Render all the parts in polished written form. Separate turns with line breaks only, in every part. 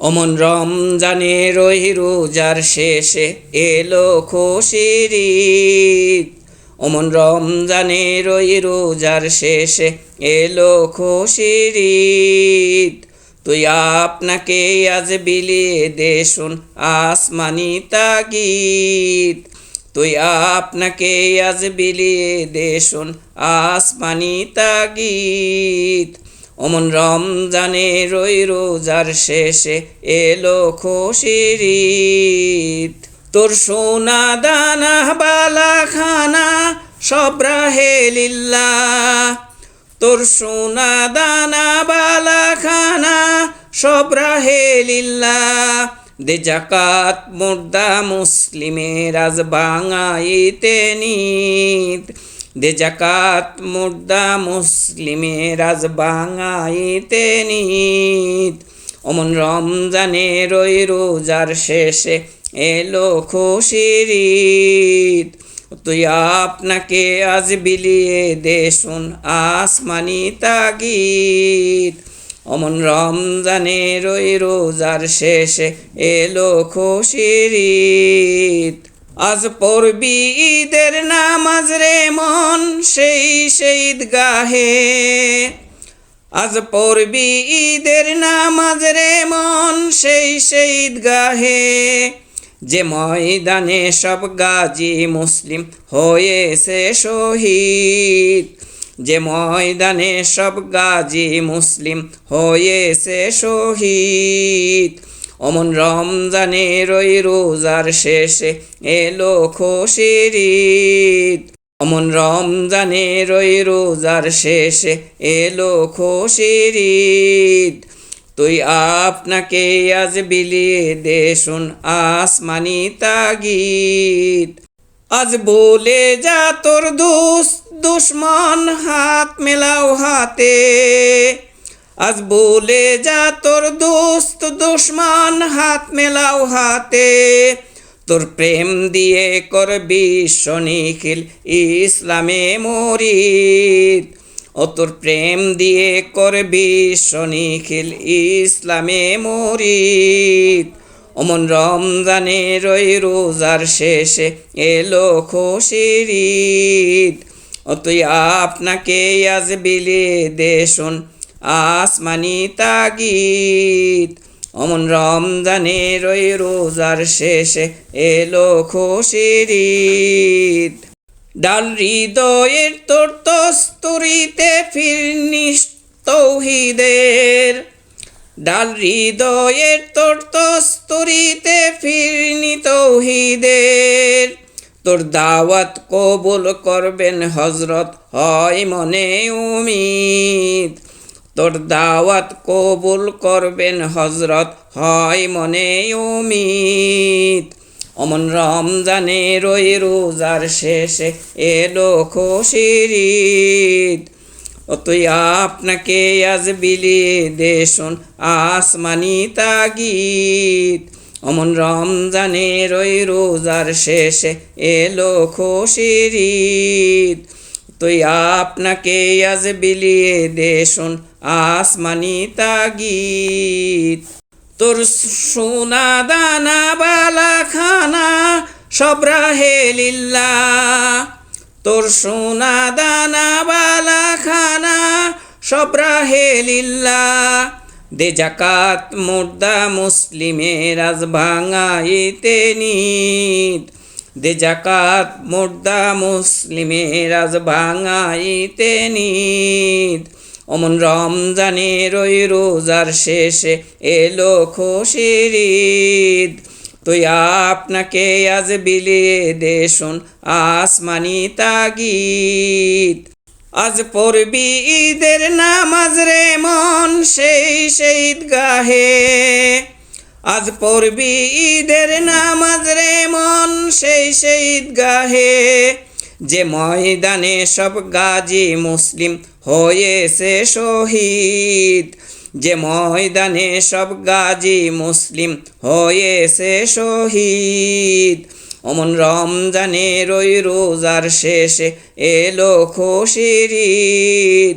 অমন রমজানের ওই রোজার শেষে এলো খুশির ঈদ। অমন রমজানের ওই রোজার শেষে এলো খুশির ঈদ। তুই আপনাকে আজ বিলিয়ে দে শুন আসমানি তাগিদ। তুই আপনাকে আজ বিলিয়ে দে শুন আসমানি তাগিদ। অমন রমজানের ওই রোজার শেষে এলো খুশির ঈদ। তোর সোনা দানা বালা খানা সব রাহে লিল্লাহ। তোর সোনা দানা বালা খানা সব রাহে লিল্লাহ। দে জাকাত মুর্দা মুসলিমের আজ বাঙাইতে নিত। দে জাকাত মুর্দা মুসলিমের আজ বাঙাইতে নিত। অমন রমজানের ওই রোজার শেষে এলো খুশির ঈদ। তুই আপনাকে আজ বিলিয়ে দে শুন আসমানি তাগিদ। অমন রমজানের ওই রোজার শেষে এলো খুশির ঈদ। আজ পড়বি ঈদের নামাজ রে মন সেই ঈদগাহে। আজ পড়বি ঈদের নামাজ রে মন সেই ঈদগাহে। যে ময়দানে সব গাজী মুসলিম হয়েছে শহীদ। যে ময়দানে সব গাজী মুসলিম হয়েছে শহীদ। অমন রমজানের ওই রোজার শেষে এলো খুশির ঈদ। অমন রমজানের ওই রোজার শেষে এলো খুশির ঈদ। তুই আপনাকে আজ বিলিয়ে দে শুন আসমানি তাগিদ। আজ বলে যা তোর দুশ্মন হাত মেলাও হাতে। আজ বলে যা তোর দুশ্মন হাত মেলাও হাতে। তোর প্রেম দিয়ে করবি নিখিল ইসলামে মরিদ। ও তোর প্রেম দিয়ে করবি নিখিল ইসলামে মরিদ। অমন রমজানের ওই রোজার শেষে এলো খুশির ঈদ। ও তুই আপনাকে আজ বিলিয়ে দে শুন আসমানি তাগিদ। অমন রমজানের ওই রোজার শেষে এলো খুশির ঈদ। ডাল হৃদয়ের তোর তস্তুরিতে ফিরনিস তৌহিদের। ডাল হৃদয়ের তোর তস্তুরিতে ফিরনি তৌহিদের। তোর দাওয়াত কবুল করবেন হজরত হয় মনে উমিদ। তোর দাওয়াত কবুল করবেন হজরত হয় মনে উমিদ। অমন রমজানের ওই রোজার শেষে এলো খুশির ঈদ। ও তুই আপনাকে আজ বিলিয়ে দে শুন আসমানি তাগিদ। অমন রমজানের ওই রোজার শেষে এলো খুশির ঈদ। তুই আপনাকে আজ বিলিয়ে দে শুন আসমানি তাগিদ। তোর সোনা দানা বালা খানা সব রাহে লিল্লাহ। তোর সোনা দানা বালা খানা সব রাহে লিল্লাহ। দে জাকাত মুর্দা মুসলিমের আজ ভাঙাইতে নিত। দে জাকাত মুর্দা মুসলিমের আজ ভাঙাইতে নিত। অমন রমজানের ওই রোজার শেষে এলো খুশির ঈদ। তুই আপনাকে আজ বিলিয়ে দে শুন আসমানি তাগিদ। আজ পড়বি ঈদের নামাজ রে মন সেই ঈদগাহে। আজ পড়বি ঈদের নামাজ রে মন সেই ঈদগাহে। যে ময়দানে সব গাজী মুসলিম হয়েছে শহীদ। যে ময়দানে সব গাজী মুসলিম হয়েছে শহীদ। অমন রমজানের ওই রোজার শেষে এলো খুশির ঈদ।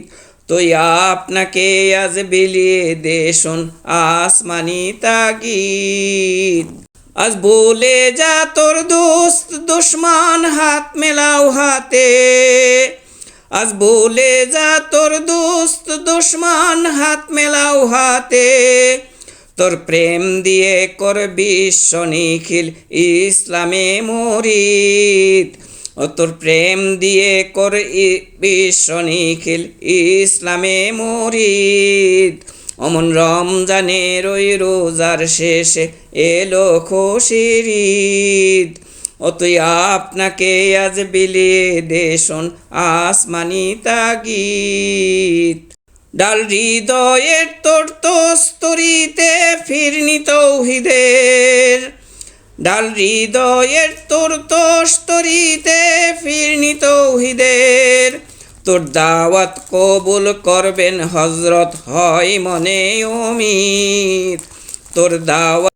তুই আপনাকে আজ বিলিয়ে দে শোন আসমানি তাগিদ। আজ বলে যা তোর দোস্ত দুশ্মন হাত মেলাও হাতে, আজ বলে যা তোর দোস্ত দুশ্মন হাত মেলাও হাতে, তোর প্রেম দিয়ে কর বিশ্ব নিখিল ইসলামে মুরিদ, ও তোর প্রেম দিয়ে কর বিশ্ব নিখিল ইসলামে মুরিদ। অমন রমজানের ওই রোজার শেষে এলো খুশির ঈদ, ও তুই আপনাকে আজ বিলিয়ে দে শোন আসমানি তাগিদ। ডাল হৃদয়ের তোর তস্তরিতে ফিরনি তৌহিদের, ডাল হৃদয়ের তোর তস্তরিতে ফিরনি তৌহিদের, তোর দাওয়াত কবুল করবেন হজরত হয় মনে উমিদ, তোর দাওয়াত